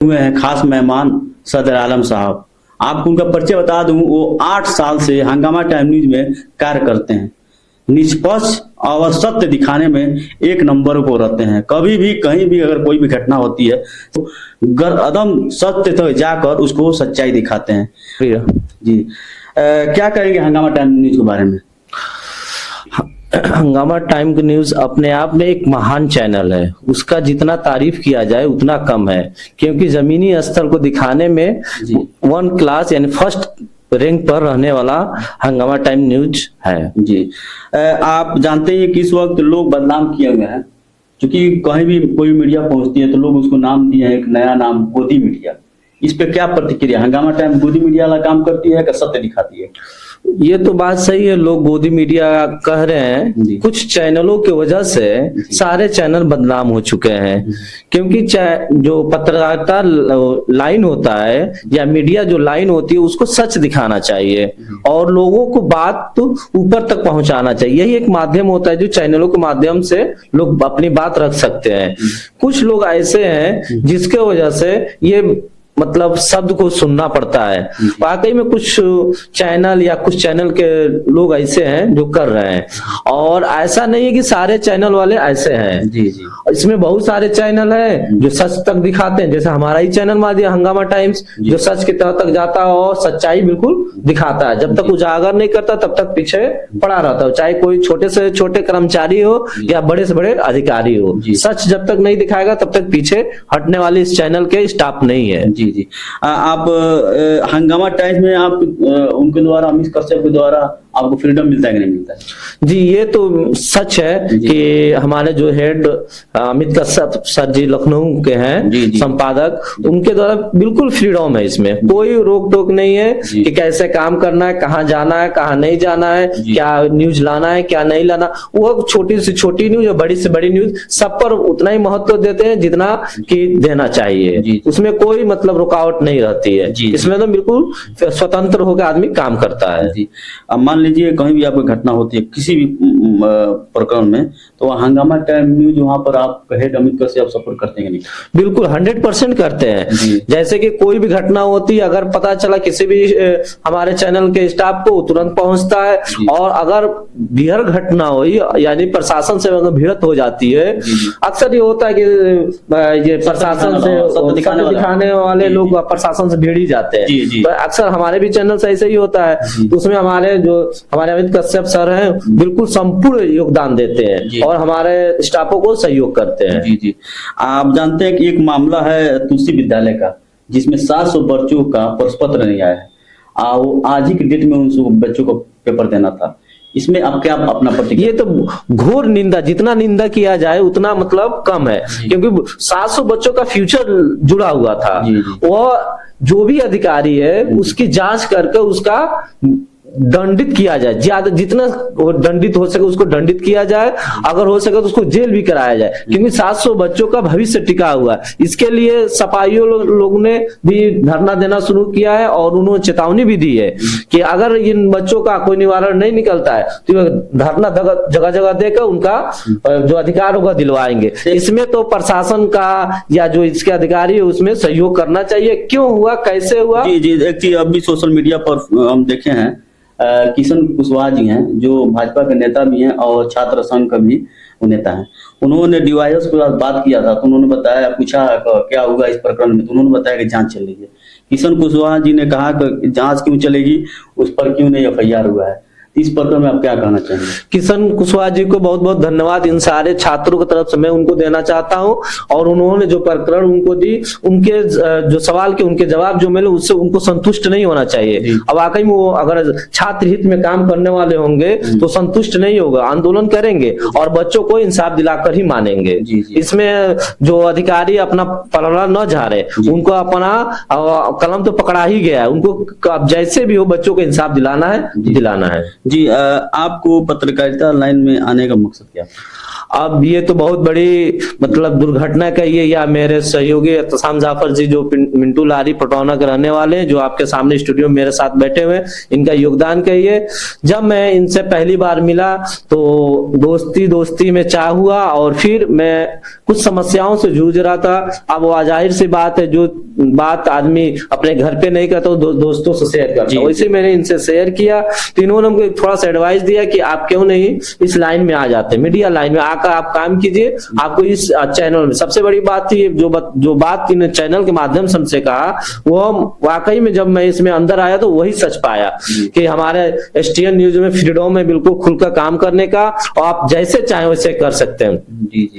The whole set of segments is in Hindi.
हुए हैं खास मेहमान सदर आलम साहब। आपको उनका परिचय बता दूं, वो 8 साल से हंगामा टाइम न्यूज में कार्य करते हैं। निष्पक्ष और सत्य दिखाने में एक नंबर को रहते हैं। कभी भी कहीं भी अगर कोई भी घटना होती है तो गर्दम सत्य तक जाकर उसको सच्चाई दिखाते हैं। जी क्या कहेंगे हंगामा टाइम न्यूज के बारे में? हंगामा टाइम न्यूज अपने आप में एक महान चैनल है, उसका जितना तारीफ किया जाए उतना कम है, क्योंकि जमीनी स्तर को दिखाने में 1 क्लास यानी फर्स्ट रैंक पर रहने वाला हंगामा टाइम न्यूज है। जी आप जानते हैं कि इस वक्त लोग बदनाम किए हुए हैं, क्योंकि कहीं भी कोई मीडिया पहुंचती है तो लोग उसको नाम दिए हैं एक नया नाम, गोदी मीडिया। इस पे क्या प्रतिक्रिया? हंगामा टाइम गोदी मीडिया वाला काम करती है कि सत्य दिखाती है? ये तो बात सही है, लोग गोदी मीडिया कह रहे हैं। कुछ चैनलों की वजह से सारे चैनल बदनाम हो चुके हैं, क्योंकि जो पत्रकारिता लाइन होता है या मीडिया जो लाइन होती है उसको सच दिखाना चाहिए और लोगों को बात तो ऊपर तक पहुंचाना चाहिए। यही एक माध्यम होता है जो चैनलों के माध्यम से लोग अपनी बात रख सकते हैं। कुछ लोग ऐसे हैं जिसके वजह से ये मतलब शब्द को सुनना पड़ता है। वाकई में कुछ चैनल या कुछ चैनल के लोग ऐसे हैं जो कर रहे हैं, और ऐसा नहीं है कि सारे चैनल वाले ऐसे हैं। जी जी, इसमें बहुत सारे चैनल हैं जो सच तक दिखाते हैं, जैसे हमारा ही चैनल मादिया हंगामा टाइम्स जो सच की तह तक जाता है और सच्चाई बिल्कुल दिखाता है। जब तक उजागर नहीं करता तब तक पीछे पड़ा रहता है, चाहे कोई छोटे से छोटे कर्मचारी हो या बड़े से बड़े अधिकारी हो। सच जब तक नहीं दिखाएगा तब तक पीछे हटने वाले इस चैनल के स्टाफ नहीं है। जी जी, आप हंगामा टाइम्स में आप उनके द्वारा, अमित कश्यप के द्वारा आपको फ्रीडम मिलता है कि नहीं मिलता है? जी ये तो सच है कि हमारे जो हेड अमित कश्यप सर जी लखनऊ के हैं संपादक, उनके द्वारा बिल्कुल फ्रीडम है, इसमें कोई रोक टोक नहीं है कि कैसे काम करना है, कहाँ जाना है, कहाँ नहीं जाना है, क्या न्यूज लाना है, क्या नहीं लाना। वो छोटी से छोटी न्यूज और बड़ी से बड़ी न्यूज सब पर उतना ही महत्व देते हैं जितना कि देना चाहिए। उसमें कोई मतलब रुकावट नहीं रहती है। इसमें तो बिल्कुल स्वतंत्र होकर आदमी काम करता है। अब मान लीजिए कहीं भी आपको घटना होती है किसी भी प्रकरण में, तो हंगामा टाइम न्यूज वहां पर आप हेड अमित कश्यप सपोर्ट करते हैं नहीं? बिल्कुल 100% करते हैं। जैसे कि कोई भी घटना होती है, अगर पता चला किसी भी हमारे चैनल के स्टाफ को तुरंत पहुंचता है, और अगर भीड़ घटना हो यानी प्रशासन से अगर भिड़त हो जाती है, अक्सर ये होता है कि ये प्रशासन से दिखाने वाले लोग प्रशासन से भिड़ ही जाते हैं। तो अक्सर हमारे भी चैनल से ऐसे ही होता है, तो उसमें हमारे अमित कश्यप सर हैं बिल्कुल संपूर्ण योगदान देते हैं और हमारे स्टाफों को सहयोग करते हैं। जी जी, आप जानते हैं कि एक मामला है तुलसी विद्यालय का, जिसमें 700 बच्चों का प्रश्न पत्र नहीं आया है। वो आज ही की डेट में उन बच्चों को पेपर देना था। इसमें आप क्या अपना प्रतिक्रिया? ये तो घोर निंदा, जितना निंदा किया जाए उतना मतलब कम है, क्योंकि 700 बच्चों का फ्यूचर जुड़ा हुआ था। वो जो भी अधिकारी है उसकी जांच करके उसका दंडित किया जाए, ज्यादा जितना दंडित हो सके उसको दंडित किया जाए, अगर हो सके तो उसको जेल भी कराया जाए, क्योंकि 700 बच्चों का भविष्य टिका हुआ है। इसके लिए सफाइयों लोगों ने भी धरना देना शुरू किया है और उन्होंने चेतावनी भी दी है कि अगर इन बच्चों का कोई निवारण नहीं निकलता है तो धरना जगह जगह देकर उनका जो अधिकार होगा दिलवाएंगे। इसमें तो प्रशासन का या जो इसके अधिकारी है उसमें सहयोग करना चाहिए। क्यों हुआ, कैसे हुआ? जी जी, एक चीज अभी सोशल मीडिया पर हम देखे हैं, किशन कुशवाहा जी हैं जो भाजपा के नेता भी हैं और छात्र संघ का भी वो नेता हैं। उन्होंने डीवाईएस के साथ बात किया था, तो उन्होंने बताया, पूछा क्या होगा इस प्रकरण में, तो उन्होंने बताया कि जांच चल रही है। किशन कुशवाहा जी ने कहा कि जांच क्यों चलेगी, उस पर क्यों नहीं एफआईआर हुआ है। इस प्रकरण में आप क्या कहना चाहेंगे? किशन कुशवाहा जी को बहुत बहुत धन्यवाद इन सारे छात्रों की तरफ से मैं उनको देना चाहता हूं, और उन्होंने जो प्रकरण उनको दी, उनके जो सवाल के उनके जवाब जो मिले उससे उनको संतुष्ट नहीं होना चाहिए। अब वाकई में वो अगर छात्र हित में काम करने वाले होंगे तो संतुष्ट नहीं होगा, आंदोलन करेंगे और बच्चों को इंसाफ दिलाकर ही मानेंगे। इसमें जो अधिकारी अपना पलड़ा न झाड़े, उनको अपना कलम तो पकड़ा ही गया है, उनको जैसे भी हो बच्चों को इंसाफ दिलाना है, दिलाना है। जी आपको पत्रकारिता लाइन में आने का मकसद क्या? अब ये तो बहुत बड़ी मतलब दुर्घटना कहिए या मेरे सहयोगी एहतसाम जाफर जी जो मिंटू लारी पटौना के रहने वाले हैं, जो आपके सामने स्टूडियो में मेरे साथ बैठे हुए हैं, इनका योगदान कहिए। जब मैं इनसे पहली बार मिला तो दोस्ती में चाह हुआ और फिर मैं कुछ समस्याओं से जूझ रहा था। अब वो जाहिर सी बात है, जो बात आदमी अपने घर पे नहीं करता वो दोस्तों से शेयर करता है, वैसे मैंने इनसे शेयर किया तो इन्होंने हमको थोड़ा सा एडवाइस दिया कि आप क्यों नहीं इस लाइन में आ जाते, मीडिया लाइन में आकर आप काम कीजिए। आपको इस चैनल में सबसे बड़ी बात थी जो बात इन्हें चैनल के माध्यम से हमसे कहा, वो वाकई में जब मैं इसमें अंदर आया तो वही सच पाया कि हमारे एसटीएन न्यूज में फ्रीडम है बिल्कुल खुलकर काम करने का, और आप जैसे चाहे वैसे कर सकते हैं।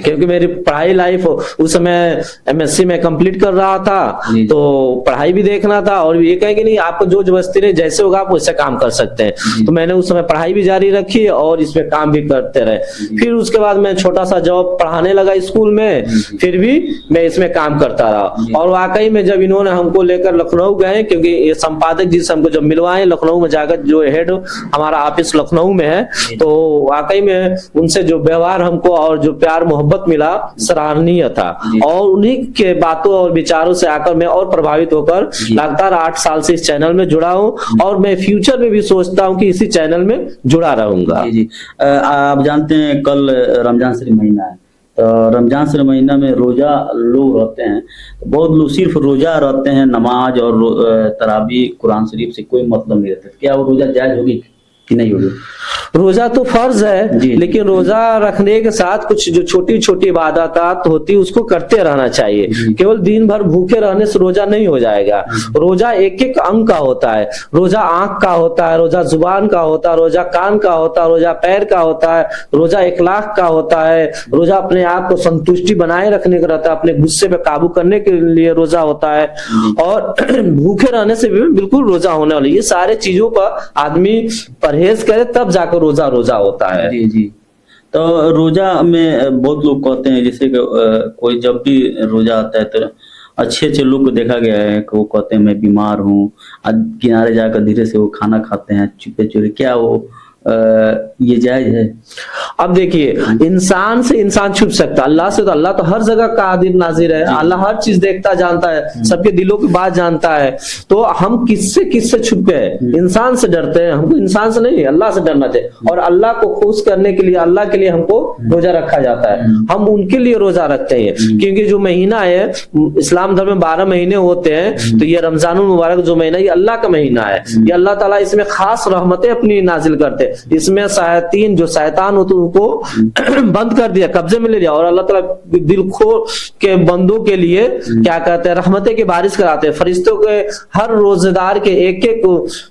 क्योंकि मेरी पढ़ाई लाइफ उस समय एमएससी में कंप्लीट कर रहा था, तो पढ़ाई भी देखना था और ये कहेंगे नहीं आपको जो जबरदस्ती नहीं, जैसे होगा आप वैसे काम कर सकते हैं। तो मैंने उस समय पढ़ाई भी जारी रखी और इसमें काम भी करते रहे। फिर उसके बाद मैं छोटा सा जॉब पढ़ाने लगा स्कूल में, फिर भी मैं इसमें काम करता रहा। और वाकई में जब इन्होंने हमको लेकर लखनऊ गए, क्योंकि ये संपादक जी से हमको जब मिलवाए लखनऊ में जाकर, जो हेड हमारा ऑफिस लखनऊ में है, तो वाकई में उनसे जो व्यवहार हमको और जो प्यार मोहब्बत मिला सराहनीय था। और उन्हीं के बातों और विचारों से आकर मैं और प्रभावित होकर लगातार 8 साल से इस चैनल में जुड़ा हूं और मैं फ्यूचर में भी सोचता हूं कि इसी चैनल में जुड़ा रहूंगा। जी आप जानते हैं कल रमजान शरीफ महीना है, तो रमजान शरीफ महीना में रोजा लोग रहते हैं, बहुत लोग सिर्फ रोजा रहते हैं, नमाज और तरावी कुरान शरीफ से कोई मतलब नहीं रहता। क्या वो रोजा जायज होगी कि नहीं होगी? रोजा तो फर्ज है, लेकिन रोजा रखने के साथ कुछ जो छोटी छोटी इबादत होती है उसको करते रहना चाहिए। केवल दिन भर भूखे रहने से रोजा नहीं हो जाएगा। रोजा एक एक अंग का होता है। रोजा आंख का होता है, रोजा जुबान का होता है, रोजा कान का होता है, रोजा पैर का होता है, रोजा इखलाक का होता है, रोजा अपने आप को संतुष्टि बनाए रखने का रहता है, अपने गुस्से पे काबू करने के लिए रोजा होता है, और भूखे रहने से भी बिल्कुल रोजा होने वाली। ये सारे चीजों पर आदमी परहेज करे तब जाकर रोजा होता है। जी तो रोजा में बहुत लोग कहते हैं, जैसे कि कोई जब भी रोजा आता है तो अच्छे लोग को देखा गया है कि वो कहते हैं मैं बीमार हूँ, किनारे जाकर धीरे से वो खाना खाते हैं चुपे चोरी। क्या वो ये जायज है? अब देखिए, इंसान से इंसान छुप सकता है, अल्लाह से तो अल्लाह तो हर जगह कादिर नाजिर है। अल्लाह हर चीज देखता जानता है, सबके दिलों की बात जानता है। तो हम किससे छुप गए? इंसान से डरते हैं। हमको इंसान से नहीं, अल्लाह से डरना चाहिए। और अल्लाह को खुश करने के लिए, अल्लाह के लिए हमको रोजा रखा जाता है। हम उनके लिए रोजा रखते हैं, क्योंकि जो महीना है इस्लाम धर्म में 12 महीने होते हैं, तो ये रमजानुल मुबारक जो महीना, ये अल्लाह का महीना है। ये अल्लाह ताला इसमें खास रहमतें अपनी नाजिल करते हैं। इसमें शैतान जो शैतान होते उनको बंद कर दिया, कब्जे में ले लिया, और अल्लाह ताला दिल खोल के बंदों के लिए क्या कहते हैं, रहमतें की बारिश कराते हैं। फरिश्तों के हर रोजेदार के एक एक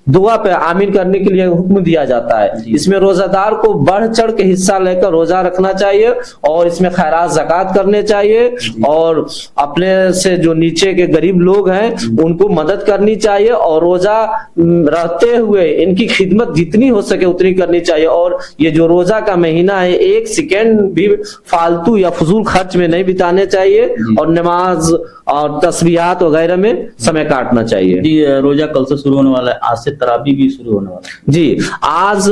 दुआ पे आमीन करने के लिए हुक्म दिया जाता है। इसमें रोजादार को बढ़ चढ़ के हिस्सा लेकर रोजा रखना चाहिए, और इसमें खैरात ज़कात करने चाहिए, और अपने से जो नीचे के गरीब लोग हैं उनको मदद करनी चाहिए, और रोजा रहते हुए इनकी खिदमत जितनी हो सके उतनी करनी चाहिए। और ये जो रोजा का महीना है, एक सेकेंड भी फालतू या फजूल खर्च में नहीं बिताने चाहिए, और नमाज और तस्बीहात वगैरह में समय काटना चाहिए। जी रोजा कल से शुरू होने वाला है, आज से तरावी भी शुरू होने वाला है। जी आज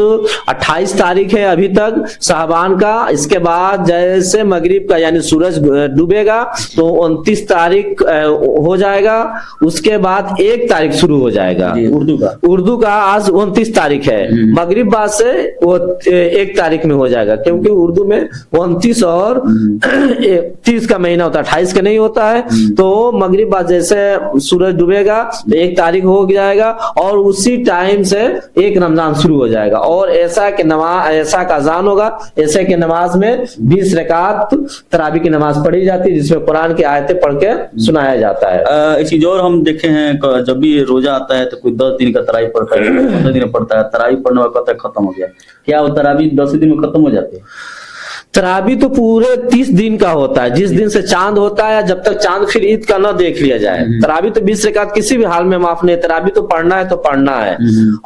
28 तारीख है अभी तक शाबान का। इसके बाद जैसे मगरिब का यानी सूरज डूबेगा तो 29 तारीख हो जाएगा। उसके बाद 1 तारीख शुरू हो जाएगा उर्दू का आज 29 तारीख है। मगरिब बाद से वो 1 तारीख में हो जाएगा, क्योंकि उर्दू में 29 और 30 का महीना होता है, 28 का नहीं होता है। तो मगरिब बाद जैसे सूरज डूबेगा तो 1 तारीख हो जाएगा, और उसी टाइम से 1 रमजान शुरू हो जाएगा। और ऐसा का अजान होगा, ऐसे के नमाज में 20 रकात तरावी की नमाज पढ़ी जाती है, जिसमें कुरान की आयतें पढ़ के सुनाया जाता है। एक चीज और हम देखे हैं, जब भी रोजा आता है तो कोई 10 दिन का तरावी पढ़ता है, 15 दिन पढ़ता है, तरावी पढ़ने वाला खत्म हो गया। क्या वो तरावी 10 दिन में खत्म हो जाती है? तरावी तो पूरे 30 दिन का होता है, जिस दिन से चांद होता है, जब तक चांद फिर ईद का न देख लिया जाए। तरावी तो 20 रकात किसी भी हाल में माफ नहीं। तरावी तो पढ़ना है तो पढ़ना है,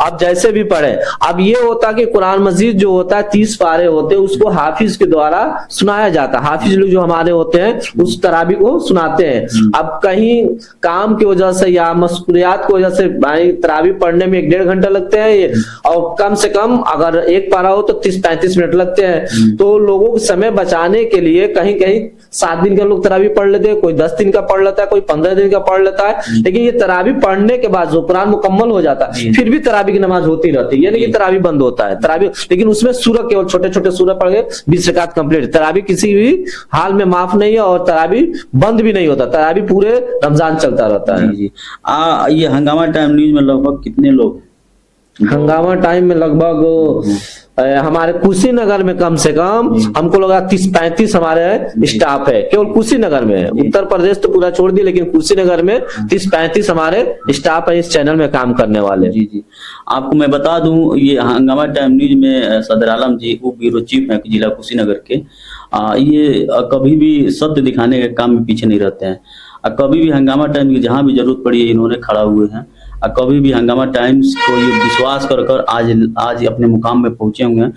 आप जैसे भी पढ़े। अब ये होता कि कुरान मजीद जो होता है 30 पारे होते हैं, उसको हाफिज के द्वारा सुनाया जाता है। हाफिज लोग जो हमारे होते हैं उस तरावी को सुनाते हैं। अब कहीं काम की वजह से या मशगूलियात की वजह से भाई तरावी पढ़ने में 1-1.5 घंटा लगते हैं, और कम से कम अगर 1 पारा हो तो 30-35 मिनट लगते हैं। तो लोगों लोग समय बचाने के लिए कहीं कहीं 7 दिन का लोग तरावी पढ़ लेते हैं, कोई 10 दिन का पढ़ लेता है, कोई 15 दिन का पढ़ लेता है। लेकिन ये तरावी पढ़ने के बाद जो कुरान मुकम्मल हो जाता है फिर भी तरावी की नमाज होती रहती है, यानी कि तरावी बंद होता है तरावी, लेकिन उसमें सूरह केवल छोटे छोटे सूरह पढ़ के 20 रकात कंप्लीट। तरावी किसी भी हाल में माफ नहीं है और तरावी बंद भी नहीं होता, तरावी पूरे रमजान चलता रहता है। जी। ये हंगामा टाइम न्यूज में लगभग कितने लोग? हंगामा टाइम में लगभग हमारे कुशीनगर में कम से कम हमको लगा 30-35 हमारे स्टाफ है, केवल कुशीनगर में। उत्तर प्रदेश तो पूरा छोड़ दिया, लेकिन कुशीनगर में 30-35 हमारे स्टाफ है इस चैनल में काम करने वाले। जी जी। आपको मैं बता दूं, ये हंगामा टाइम न्यूज में सदर आलम जी उप ब्यूरो चीफ हैं जिला कुशीनगर के। ये कभी भी सत्य दिखाने के काम में पीछे नहीं रहते हैं। कभी भी हंगामा टाइम की जहां भी जरूरत पड़ी है इन्होंने खड़ा हुए हैं। कभी भी हंगामा टाइम्स को ये विश्वास कर आज अपने मुकाम में पहुंचे हुए हैं।